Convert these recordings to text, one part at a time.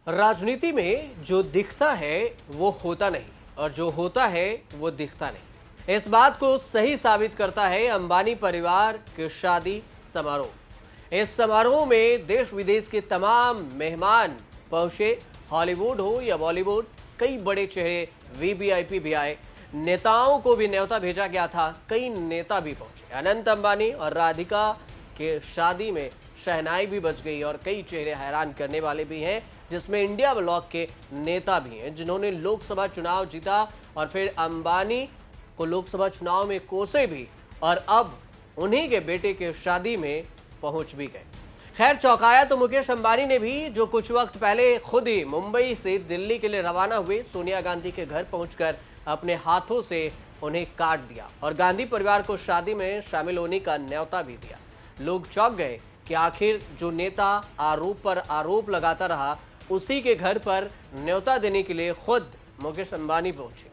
राजनीति में जो दिखता है वो होता नहीं और जो होता है वो दिखता नहीं। इस बात को सही साबित करता है अंबानी परिवार के शादी समारोह। इस समारोह में देश विदेश के तमाम मेहमान पहुंचे। हॉलीवुड हो या बॉलीवुड, कई बड़े चेहरे वीवीआईपी भी आए। नेताओं को भी न्योता भेजा गया था, कई नेता भी पहुंचे। अनंत अंबानी और राधिका के शादी में शहनाई भी बज गई और कई चेहरे हैरान करने वाले भी हैं, जिसमें इंडिया ब्लॉक के नेता भी हैं जिन्होंने लोकसभा चुनाव जीता और फिर अंबानी को लोकसभा चुनाव में कोसे भी और अब उन्हीं के बेटे के शादी में पहुंच भी गए। खैर, चौंकाया तो मुकेश अंबानी ने भी, जो कुछ वक्त पहले खुद ही मुंबई से दिल्ली के लिए रवाना हुए। सोनिया गांधी के घर पहुंचकर अपने हाथों से उन्हें काट दिया और गांधी परिवार को शादी में शामिल होने का न्योता भी दिया। लोग चौंक गए कि आखिर जो नेता आरोप पर आरोप लगाता रहा, उसी के घर पर न्योता देने के लिए खुद मुकेश अंबानी पहुंचे।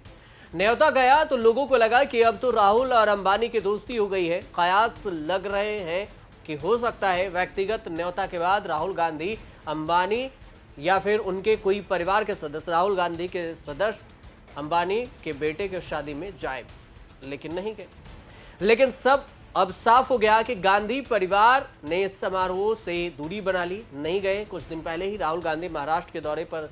न्योता गया तो लोगों को लगा कि अब तो राहुल और अंबानी की दोस्ती हो गई है। कयास लग रहे हैं कि हो सकता है व्यक्तिगत न्योता के बाद राहुल गांधी अंबानी या फिर उनके कोई परिवार के सदस्य राहुल गांधी के सदस्य अंबानी के बेटे की शादी में जाए, लेकिन नहीं गए। लेकिन सब अब साफ हो गया कि गांधी परिवार ने इस समारोह से दूरी बना ली, नहीं गए। कुछ दिन पहले ही राहुल गांधी महाराष्ट्र के दौरे पर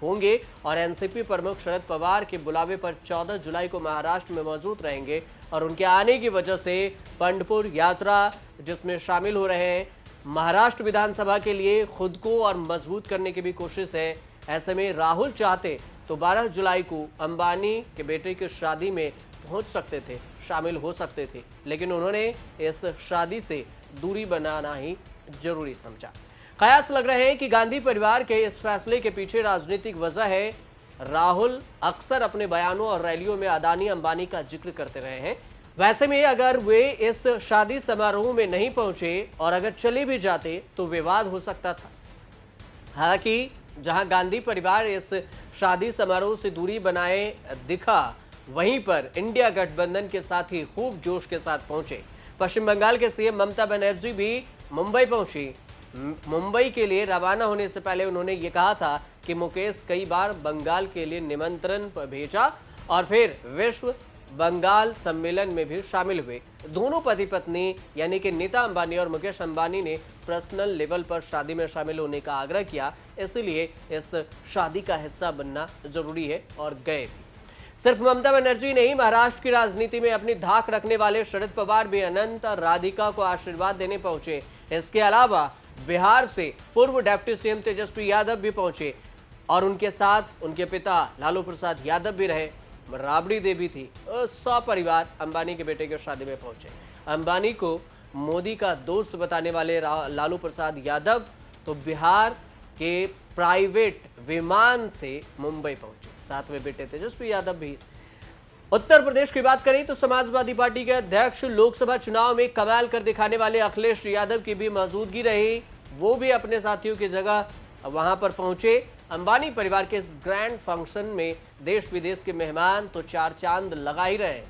होंगे और एनसीपी प्रमुख शरद पवार के बुलावे पर 14 जुलाई को महाराष्ट्र में मौजूद रहेंगे और उनके आने की वजह से पंढरपुर यात्रा जिसमें शामिल हो रहे हैं। महाराष्ट्र विधानसभा के लिए खुद को और मजबूत करने की भी कोशिश है। ऐसे में राहुल चाहते तो 12 जुलाई को अंबानी के बेटे की शादी में पहुंच सकते थे, शामिल हो सकते थे, लेकिन उन्होंने इस शादी से दूरी बनाना ही जरूरी समझा। कयास लग रहे हैं कि गांधी परिवार के इस फैसले के पीछे राजनीतिक वजह है। राहुल अक्सर अपने बयानों और रैलियों में अदानी अंबानी का जिक्र करते रहे हैं। वैसे में अगर वे इस शादी समारोह में नहीं पहुंचे और अगर चले भी जाते तो विवाद हो सकता था। हालांकि जहां गांधी परिवार इस शादी समारोह से दूरी बनाए दिखा, वहीं पर इंडिया गठबंधन के साथ ही खूब जोश के साथ पहुंचे। पश्चिम बंगाल के सीएम ममता बनर्जी भी मुंबई पहुंची। मुंबई के लिए रवाना होने से पहले उन्होंने ये कहा था कि मुकेश कई बार बंगाल के लिए निमंत्रण भेजा और फिर विश्व बंगाल सम्मेलन में भी शामिल हुए। दोनों पति पत्नी यानी कि नीता अंबानी और मुकेश अंबानी ने पर्सनल लेवल पर शादी में शामिल होने का आग्रह किया, इसलिए इस शादी का हिस्सा बनना जरूरी है और गए भी। सिर्फ ममता बनर्जी नहीं, महाराष्ट्र की राजनीति में अपनी धाक रखने वाले शरद पवार भी अनंत और राधिका को आशीर्वाद देने पहुंचे। इसके अलावा बिहार से पूर्व डिप्टी सीएम तेजस्वी यादव भी पहुंचे और उनके साथ उनके पिता लालू प्रसाद यादव भी रहे, राबड़ी देवी थी। सपरिवार अंबानी के बेटे की शादी में पहुंचे। अंबानी को मोदी का दोस्त बताने वाले लालू प्रसाद यादव तो बिहार के प्राइवेट विमान से मुंबई पहुंचे, साथ में बेटे तेजस्वी यादव भी। उत्तर प्रदेश की बात करें तो समाजवादी पार्टी के अध्यक्ष लोकसभा चुनाव में कमाल कर दिखाने वाले अखिलेश यादव की भी मौजूदगी रही। वो भी अपने साथियों की जगह वहां पर पहुंचे। अंबानी परिवार के इस ग्रैंड फंक्शन में देश विदेश के मेहमान तो चार चांद लगा ही रहे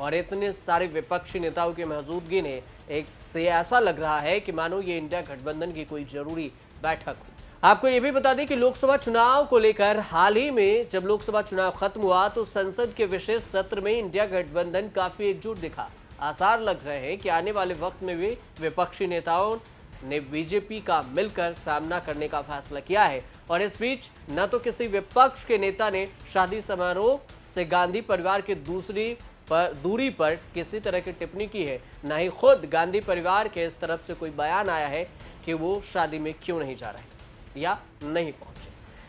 और इतने सारे विपक्षी नेताओं की मौजूदगी ने एक से ऐसा लग रहा है कि मानो ये इंडिया गठबंधन की कोई जरूरी बैठक हो। आपको ये भी बता दें कि लोकसभा चुनाव को लेकर हाल ही में जब लोकसभा चुनाव खत्म हुआ तो संसद के विशेष सत्र में इंडिया गठबंधन काफी एकजुट दिखा। आसार लग रहे हैं कि आने वाले वक्त में भी विपक्षी नेताओं ने बीजेपी का मिलकर सामना करने का फैसला किया है। और इस बीच न तो किसी विपक्ष के नेता ने शादी समारोह से गांधी परिवार की दूरी पर किसी तरह की टिप्पणी की है, न ही खुद गांधी परिवार के इस तरफ से कोई बयान आया है कि वो शादी में क्यों नहीं जा रहे या नहीं पहुंचे।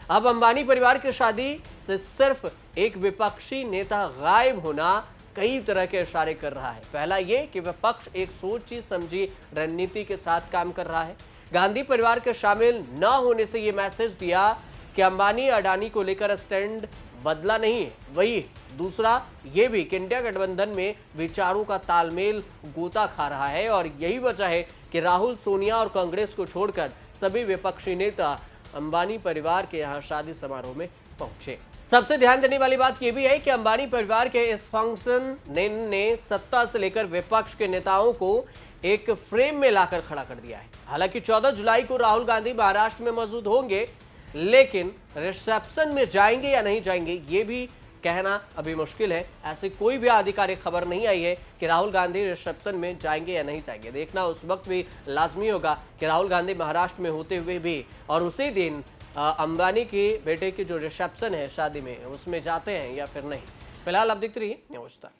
अब अंबानी परिवार की शादी से सिर्फ एक विपक्षी नेता गायब होना कई तरह के इशारे कर रहा है। पहला ये कि विपक्ष एक सोची समझी रणनीति के साथ काम कर रहा है। गांधी परिवार के शामिल न होने से ये मैसेज दिया कि अंबानी अडानी को लेकर स्टैंड बदला नहीं है। वही दूसरा ये भी कि इंडिया गठबंधन में विचारों का तालमेल गोता खा रहा है और यही वजह है कि राहुल, सोनिया और कांग्रेस को छोड़कर सभी विपक्षी नेता अंबानी परिवार के यहां शादी समारोह में पहुंचे। सबसे ध्यान देने वाली बात यह भी है कि अंबानी परिवार के इस फंक्शन ने सत्ता से लेकर विपक्ष के नेताओं को एक फ्रेम में लाकर खड़ा कर दिया है। हालांकि 14 जुलाई को राहुल गांधी महाराष्ट्र में मौजूद होंगे, लेकिन रिसेप्शन में जाएंगे या नहीं जाएंगे ये भी कहना अभी मुश्किल है। ऐसी कोई भी आधिकारिक खबर नहीं आई है कि राहुल गांधी रिसेप्शन में जाएंगे या नहीं जाएंगे। देखना उस वक्त भी लाजमी होगा कि राहुल गांधी महाराष्ट्र में होते हुए भी और उसी दिन अंबानी के बेटे की जो रिसेप्शन है शादी में उसमें जाते हैं या फिर नहीं। फिलहाल आप देखते रहिए न्यूज़ तक।